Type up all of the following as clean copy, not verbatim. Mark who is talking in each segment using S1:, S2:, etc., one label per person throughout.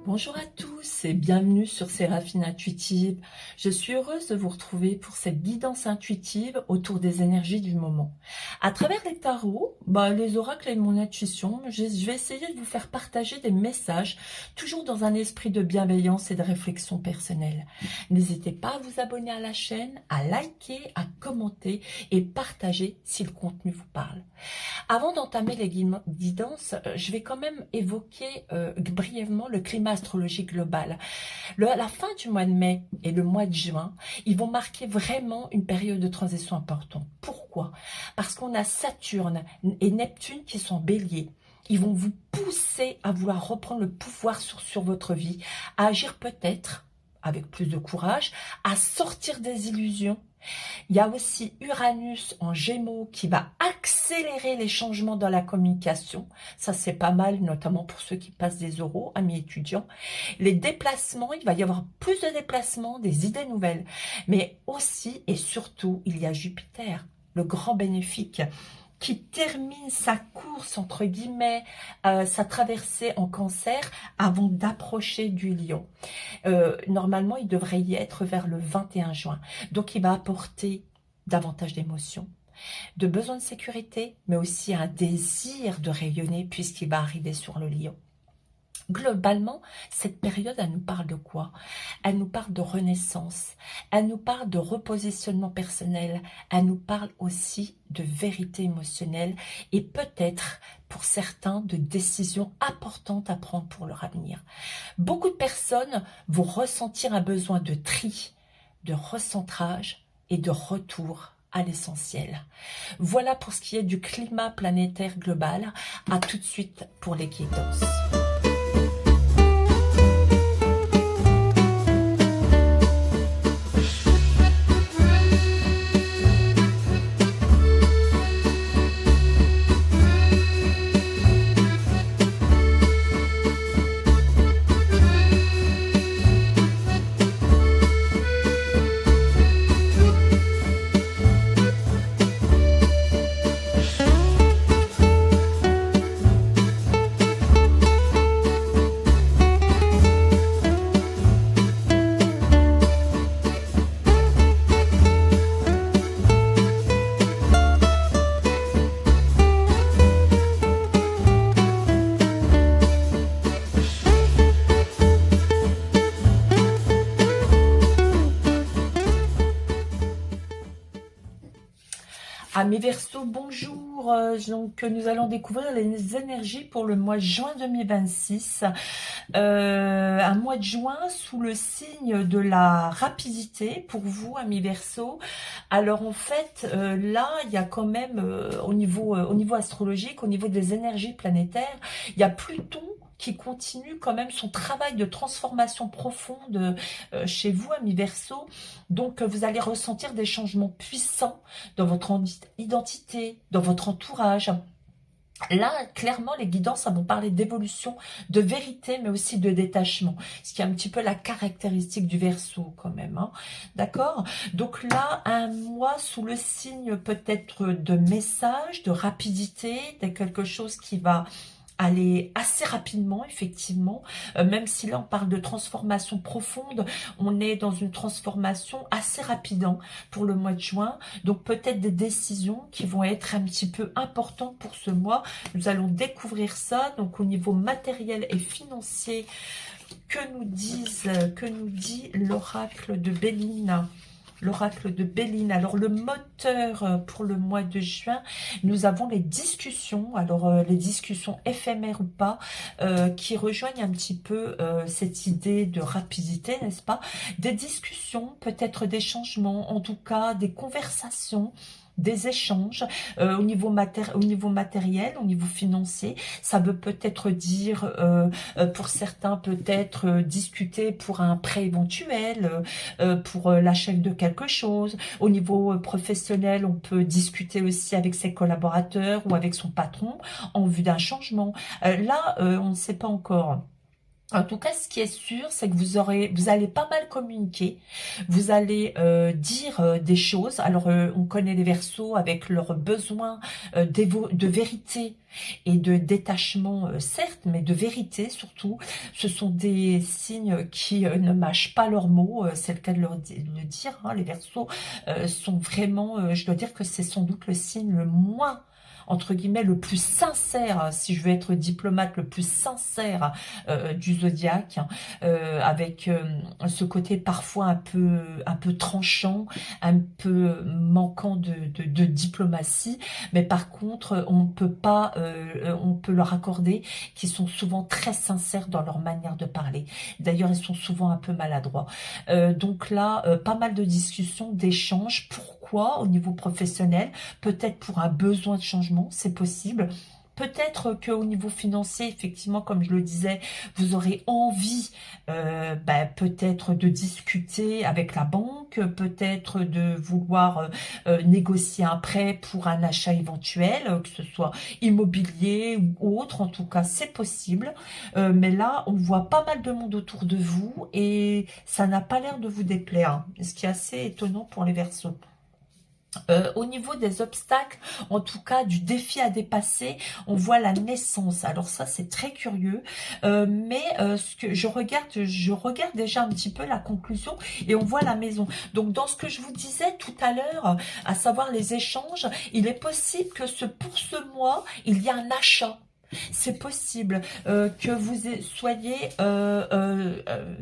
S1: Bonjour à tous et bienvenue sur Séraphine Intuitive. Je suis heureuse de vous retrouver pour cette guidance intuitive autour des énergies du moment. À travers les tarots, les oracles et mon intuition, je vais essayer de vous faire partager des messages, toujours dans un esprit de bienveillance et de réflexion personnelle. N'hésitez pas à vous abonner à la chaîne, à liker, à commenter et partager si le contenu vous parle. Avant d'entamer les guidances, je vais quand même évoquer brièvement le climat astrologique global. La fin du mois de mai et le mois de juin, ils vont marquer vraiment une période de transition importante. Pourquoi? Parce qu'on a Saturne et Neptune qui sont béliers. Ils vont vous pousser à vouloir reprendre le pouvoir sur votre vie, à agir peut-être avec plus de courage, à sortir des illusions. Il y a aussi Uranus en Gémeaux qui va accélérer les changements dans la communication. Ça, c'est pas mal, notamment pour ceux qui passent des oraux, amis étudiants. Les déplacements, il va y avoir plus de déplacements, des idées nouvelles. Mais aussi et surtout, il y a Jupiter, le grand bénéfique, qui termine sa course, entre guillemets, sa traversée en Cancer avant d'approcher du Lion. Normalement, il devrait y être vers le 21 juin. Donc, il va apporter davantage d'émotions, de besoin de sécurité, mais aussi un désir de rayonner puisqu'il va arriver sur le Lion. Globalement, cette période, elle nous parle de quoi? Elle nous parle de renaissance, elle nous parle de repositionnement personnel, elle nous parle aussi de vérité émotionnelle et peut-être, pour certains, de décisions importantes à prendre pour leur avenir. Beaucoup de personnes vont ressentir un besoin de tri, de recentrage et de retour à l'essentiel. Voilà pour ce qui est du climat planétaire global. À tout de suite pour les guidances. Mes Verseaux, bonjour. Donc, nous allons découvrir les énergies pour le mois de juin 2026. Un mois de juin sous le signe de la rapidité pour vous, amis Verseaux. Alors, en fait, là, il y a quand même, au niveau astrologique, au niveau des énergies planétaires, il y a Pluton qui continue quand même son travail de transformation profonde chez vous, amis Verseaux. Donc, vous allez ressentir des changements puissants dans votre identité, dans votre entourage. Là, clairement, les guidances vont parler d'évolution, de vérité, mais aussi de détachement. Ce qui est un petit peu la caractéristique du Verseau quand même. Hein. D'accord? Donc là, un mois sous le signe peut-être de message, de rapidité, de quelque chose qui va aller assez rapidement, effectivement, même si là on parle de transformation profonde, on est dans une transformation assez rapide pour le mois de juin, donc peut-être des décisions qui vont être un petit peu importantes pour ce mois. Nous allons découvrir ça, donc au niveau matériel et financier, que nous dit l'oracle de Béline? L'oracle de Béline. Alors, le moteur pour le mois de juin, nous avons les discussions, alors les discussions éphémères ou pas, qui rejoignent un petit peu cette idée de rapidité, n'est-ce pas? Des discussions, peut-être des changements, en tout cas des conversations, des échanges au niveau matériel, au niveau financier. Ça veut peut-être dire, pour certains, peut-être discuter pour un prêt éventuel, pour l'achat de quelque chose. Au niveau professionnel, on peut discuter aussi avec ses collaborateurs ou avec son patron en vue d'un changement. Là, on ne sait pas encore. En tout cas, ce qui est sûr, c'est que vous allez pas mal communiquer. Vous allez dire des choses. Alors, on connaît les Verseaux avec leurs besoins de vérité et de détachement, certes, mais de vérité surtout. Ce sont des signes qui ne mâchent pas leurs mots. C'est le cas de le dire. Hein. Les Verseaux sont vraiment, je dois dire que c'est sans doute le signe le moins entre guillemets, le plus sincère, si je veux être diplomate, le plus sincère du zodiaque, avec ce côté parfois un peu tranchant, un peu manquant de diplomatie, mais par contre, on peut pas, on peut leur accorder qu'ils sont souvent très sincères dans leur manière de parler. D'ailleurs, ils sont souvent un peu maladroits. Donc là, pas mal de discussions, d'échanges. Pourquoi au niveau professionnel? Peut-être pour un besoin de changement, c'est possible. Peut-être qu'au niveau financier, effectivement, comme je le disais, vous aurez envie peut-être de discuter avec la banque, peut-être de vouloir négocier un prêt pour un achat éventuel, que ce soit immobilier ou autre, en tout cas, c'est possible. Mais là, on voit pas mal de monde autour de vous et ça n'a pas l'air de vous déplaire, ce qui est assez étonnant pour les Verseaux. Au niveau des obstacles, en tout cas du défi à dépasser, on voit la naissance. Alors ça, c'est très curieux, mais ce que je regarde déjà un petit peu la conclusion et on voit la maison. Donc dans ce que je vous disais tout à l'heure, à savoir les échanges, il est possible que pour ce mois, il y a un achat. C'est possible que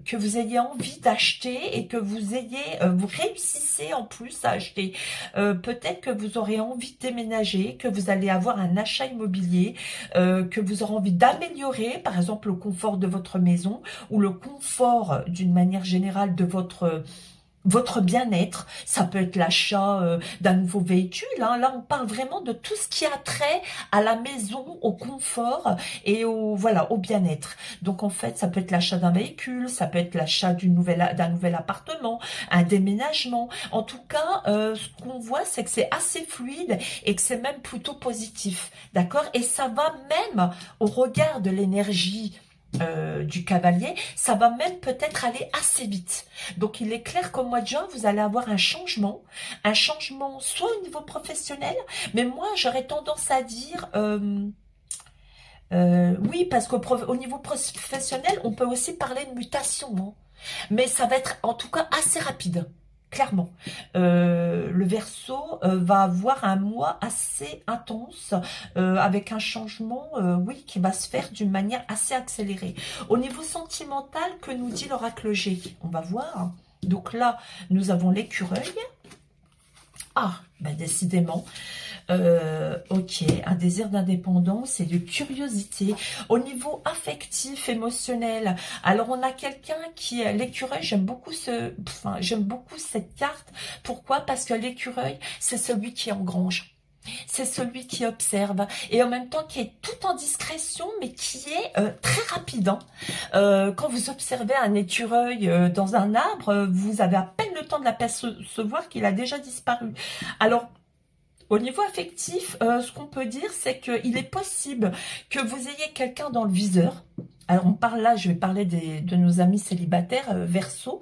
S1: que vous ayez envie d'acheter et que vous réussissez en plus à acheter. Peut-être que vous aurez envie de déménager, que vous allez avoir un achat immobilier, que vous aurez envie d'améliorer, par exemple, le confort de votre maison ou le confort d'une manière générale de votre bien-être. Ça peut être l'achat d'un nouveau véhicule. Hein. Là, on parle vraiment de tout ce qui a trait à la maison, au confort et au bien-être. Donc, en fait, ça peut être l'achat d'un véhicule, ça peut être l'achat d'un nouvel appartement, un déménagement. En tout cas, ce qu'on voit, c'est que c'est assez fluide et que c'est même plutôt positif. D'accord? Et ça va même, au regard de l'énergie du cavalier, ça va même peut-être aller assez vite. Donc il est clair qu'au mois de juin, vous allez avoir un changement soit au niveau professionnel, mais moi j'aurais tendance à dire oui, parce qu'au niveau professionnel, on peut aussi parler de mutation, hein. Mais ça va être en tout cas assez rapide. Clairement, le Verseau va avoir un mois assez intense avec un changement, oui, qui va se faire d'une manière assez accélérée. Au niveau sentimental, que nous dit l'oracle G? On va voir. Donc là, nous avons l'écureuil. Ah, ben décidément. Ok, un désir d'indépendance et de curiosité. Au niveau affectif, émotionnel, alors on a quelqu'un qui est l'écureuil. J'aime beaucoup cette carte. Pourquoi? Parce que l'écureuil, c'est celui qui engrange. C'est celui qui observe et en même temps qui est tout en discrétion mais qui est très rapide. Hein. Quand vous observez un écureuil dans un arbre, vous avez à peine le temps de l'apercevoir qu'il a déjà disparu. Alors, au niveau affectif, ce qu'on peut dire, c'est qu'il est possible que vous ayez quelqu'un dans le viseur. Alors on parle là, je vais parler de nos amis célibataires Verseau.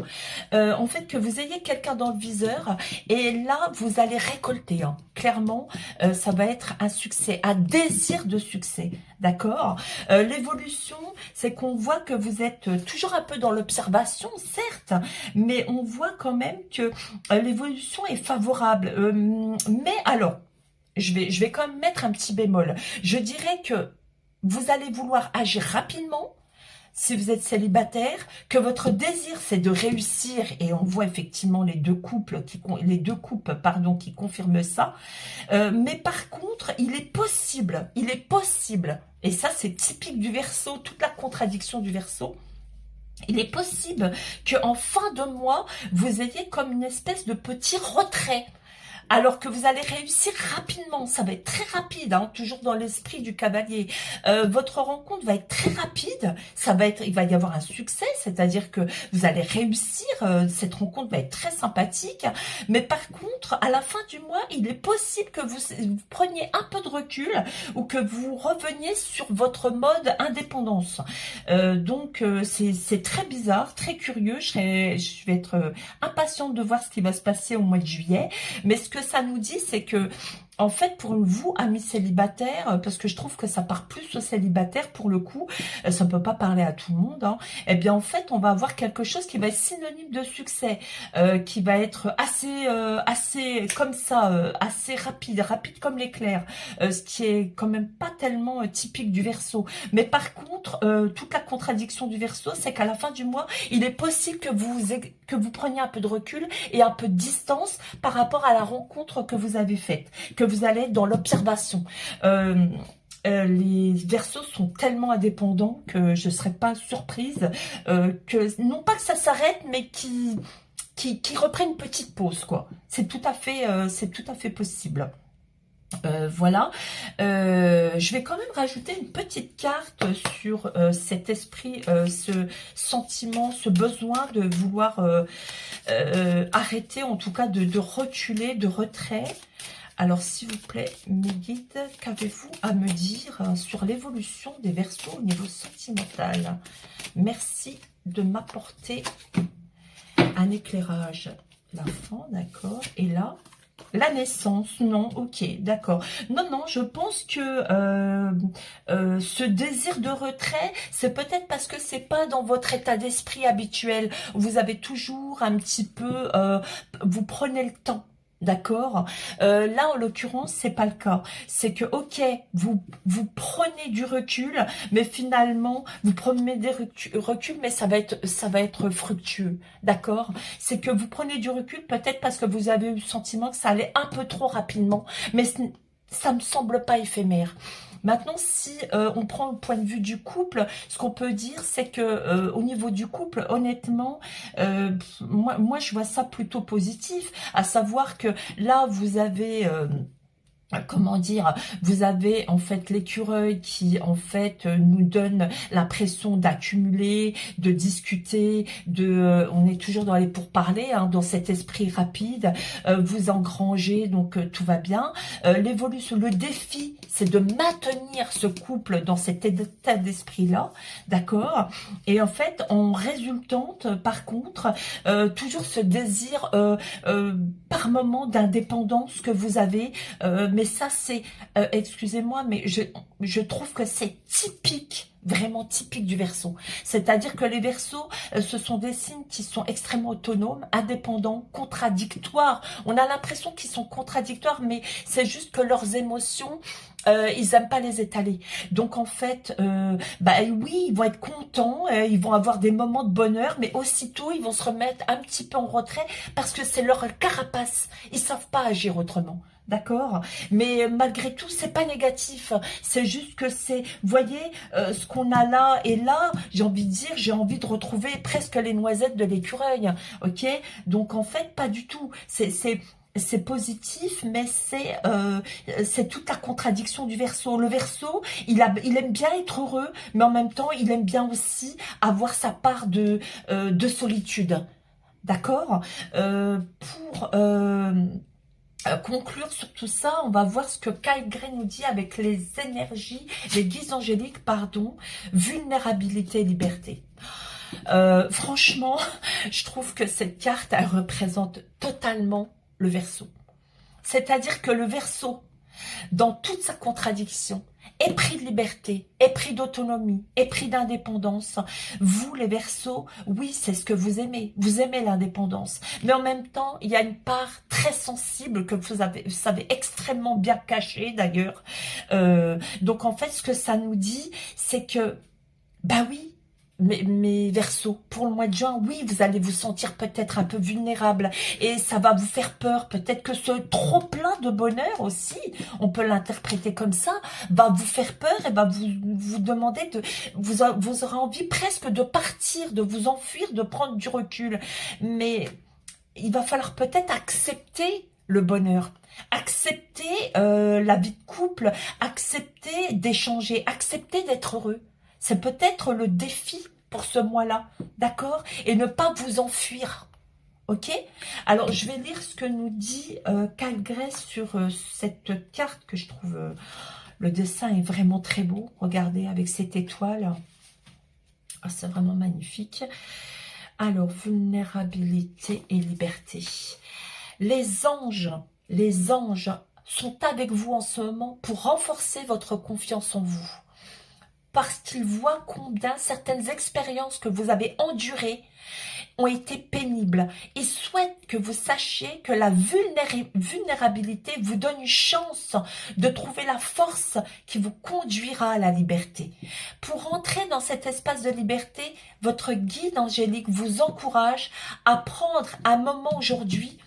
S1: En fait, que vous ayez quelqu'un dans le viseur et là, vous allez récolter. Hein. Clairement, ça va être un succès, un désir de succès. D'accord. L'évolution, c'est qu'on voit que vous êtes toujours un peu dans l'observation, certes, mais on voit quand même que l'évolution est favorable. Mais alors, je vais quand même mettre un petit bémol. Je dirais que vous allez vouloir agir rapidement si vous êtes célibataire, que votre désir c'est de réussir et on voit effectivement les deux couples qui confirment ça. Mais par contre, il est possible, et ça c'est typique du Verseau, toute la contradiction du Verseau. Il est possible qu'en fin de mois, vous ayez comme une espèce de petit retrait. alors que vous allez réussir rapidement. Ça va être très rapide, hein, toujours dans l'esprit du cavalier. Votre rencontre va être très rapide. Il va y avoir un succès, c'est-à-dire que vous allez réussir. Cette rencontre va être très sympathique. Mais par contre, à la fin du mois, il est possible que vous preniez un peu de recul ou que vous reveniez sur votre mode indépendance. C'est très bizarre, très curieux. Je vais être impatiente de voir ce qui va se passer au mois de juillet. Mais ce que ça nous dit, c'est que en fait, pour vous, amis célibataires, parce que je trouve que ça part plus aux célibataires pour le coup, ça ne peut pas parler à tout le monde, hein, eh bien en fait, on va avoir quelque chose qui va être synonyme de succès, qui va être assez comme ça, assez rapide comme l'éclair, ce qui est quand même pas tellement typique du Verseau. Mais par contre, toute la contradiction du Verseau, c'est qu'à la fin du mois, il est possible que vous preniez un peu de recul et un peu de distance par rapport à la rencontre que vous avez faite, que vous allez être dans l'observation. Les Verseaux sont tellement indépendants que je ne serais pas surprise que, non pas que ça s'arrête, mais qui reprennent une petite pause, quoi. C'est tout à fait possible. Voilà, je vais quand même rajouter une petite carte sur cet esprit, ce sentiment, ce besoin de vouloir arrêter, en tout cas de reculer, de retrait. Alors, s'il vous plaît, mes guides, qu'avez-vous à me dire sur l'évolution des Verseaux au niveau sentimental? Merci de m'apporter un éclairage. L'enfant, d'accord. Et là, la naissance, non, ok, d'accord. Non, je pense que ce désir de retrait, c'est peut-être parce que c'est pas dans votre état d'esprit habituel. Vous avez toujours un petit peu, vous prenez le temps. D'accord. Là, en l'occurrence, c'est pas le cas. C'est que, ok, vous prenez du recul, mais finalement, vous prenez des recul, mais ça va être fructueux. D'accord. C'est que vous prenez du recul, peut-être parce que vous avez eu le sentiment que ça allait un peu trop rapidement, mais ça me semble pas éphémère. Maintenant, si on prend le point de vue du couple, ce qu'on peut dire, c'est que au niveau du couple, honnêtement, moi, je vois ça plutôt positif, à savoir que là, vous avez comment dire, vous avez en fait l'écureuil qui en fait nous donne l'impression d'accumuler, de discuter, on est toujours dans les pourparlers, hein, dans cet esprit rapide, vous engrangez, donc tout va bien. L'évolution, le défi, c'est de maintenir ce couple dans cet état d'esprit-là, d'accord. Et en fait, en résultante, par contre, toujours ce désir par moment d'indépendance que vous avez, mais ça c'est, excusez-moi, mais je trouve que c'est typique, vraiment typique du Verseau. C'est-à-dire que les Verseaux, ce sont des signes qui sont extrêmement autonomes, indépendants, contradictoires. On a l'impression qu'ils sont contradictoires, mais c'est juste que leurs émotions, ils n'aiment pas les étaler. Donc en fait, oui, ils vont être contents, ils vont avoir des moments de bonheur, mais aussitôt ils vont se remettre un petit peu en retrait parce que c'est leur carapace. Ils savent pas agir autrement. D'accord, mais malgré tout, c'est pas négatif. C'est juste que c'est, vous voyez, ce qu'on a là et là, j'ai envie de dire, j'ai envie de retrouver presque les noisettes de l'écureuil. Ok, donc en fait, pas du tout. C'est positif, mais c'est toute la contradiction du Verseau. Le Verseau, il aime bien être heureux, mais en même temps, il aime bien aussi avoir sa part de solitude. D'accord, pour conclure sur tout ça, on va voir ce que Kyle Gray nous dit avec les énergies, les guises angéliques, pardon, vulnérabilité et liberté. Franchement, je trouve que cette carte, elle représente totalement le Verseau. C'est-à-dire que le Verseau, dans toute sa contradiction, épris de liberté, épris d'autonomie, épris d'indépendance. Vous, les Verseaux, oui, c'est ce que vous aimez. Vous aimez l'indépendance. Mais en même temps, il y a une part très sensible que vous savez extrêmement bien cacher, d'ailleurs. Donc, en fait, ce que ça nous dit, c'est que, bah oui, mes Verseaux, pour le mois de juin, oui, vous allez vous sentir peut-être un peu vulnérable et ça va vous faire peur. Peut-être que ce trop plein de bonheur aussi, on peut l'interpréter comme ça, va vous faire peur et va vous demander vous aurez envie presque de partir, de vous enfuir, de prendre du recul. Mais il va falloir peut-être accepter le bonheur. Acceptez la vie de couple, acceptez d'échanger, acceptez d'être heureux. C'est peut-être le défi pour ce mois-là, d'accord? Et ne pas vous enfuir, ok? Alors, je vais lire ce que nous dit Calgrès sur cette carte que je trouve... le dessin est vraiment très beau. Regardez, avec cette étoile. Ah, c'est vraiment magnifique. Alors, vulnérabilité et liberté. Les anges sont avec vous en ce moment pour renforcer votre confiance en vous. Parce qu'ils voient combien certaines expériences que vous avez endurées ont été pénibles. Ils souhaitent que vous sachiez que la vulnérabilité vous donne une chance de trouver la force qui vous conduira à la liberté. Pour entrer dans cet espace de liberté, votre guide angélique vous encourage à prendre un moment aujourd'hui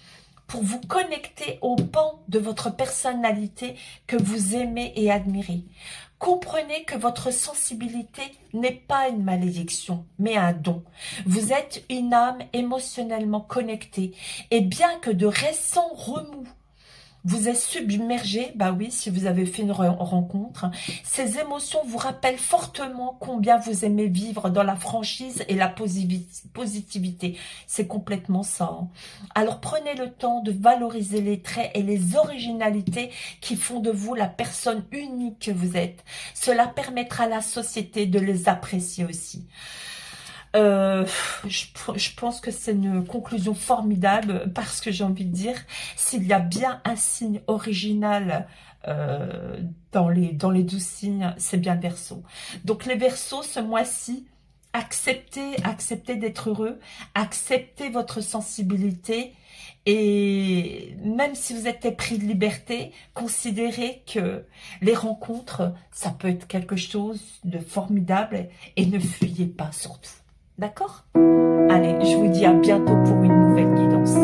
S1: pour vous connecter au pan de votre personnalité que vous aimez et admirez. Comprenez que votre sensibilité n'est pas une malédiction, mais un don. Vous êtes une âme émotionnellement connectée, et bien que de récents remous vous êtes submergé, bah oui, si vous avez fait une rencontre, ces émotions vous rappellent fortement combien vous aimez vivre dans la franchise et la positivité. C'est complètement ça. Hein. Alors prenez le temps de valoriser les traits et les originalités qui font de vous la personne unique que vous êtes. Cela permettra à la société de les apprécier aussi. Je pense que c'est une conclusion formidable parce que j'ai envie de dire, s'il y a bien un signe original dans les 12 signes, c'est bien le Verseau. Donc les Verseaux, ce mois-ci, acceptez d'être heureux, acceptez votre sensibilité et même si vous êtes épris de liberté, considérez que les rencontres, ça peut être quelque chose de formidable et ne fuyez pas surtout. D'accord? Allez, je vous dis à bientôt pour une nouvelle guidance.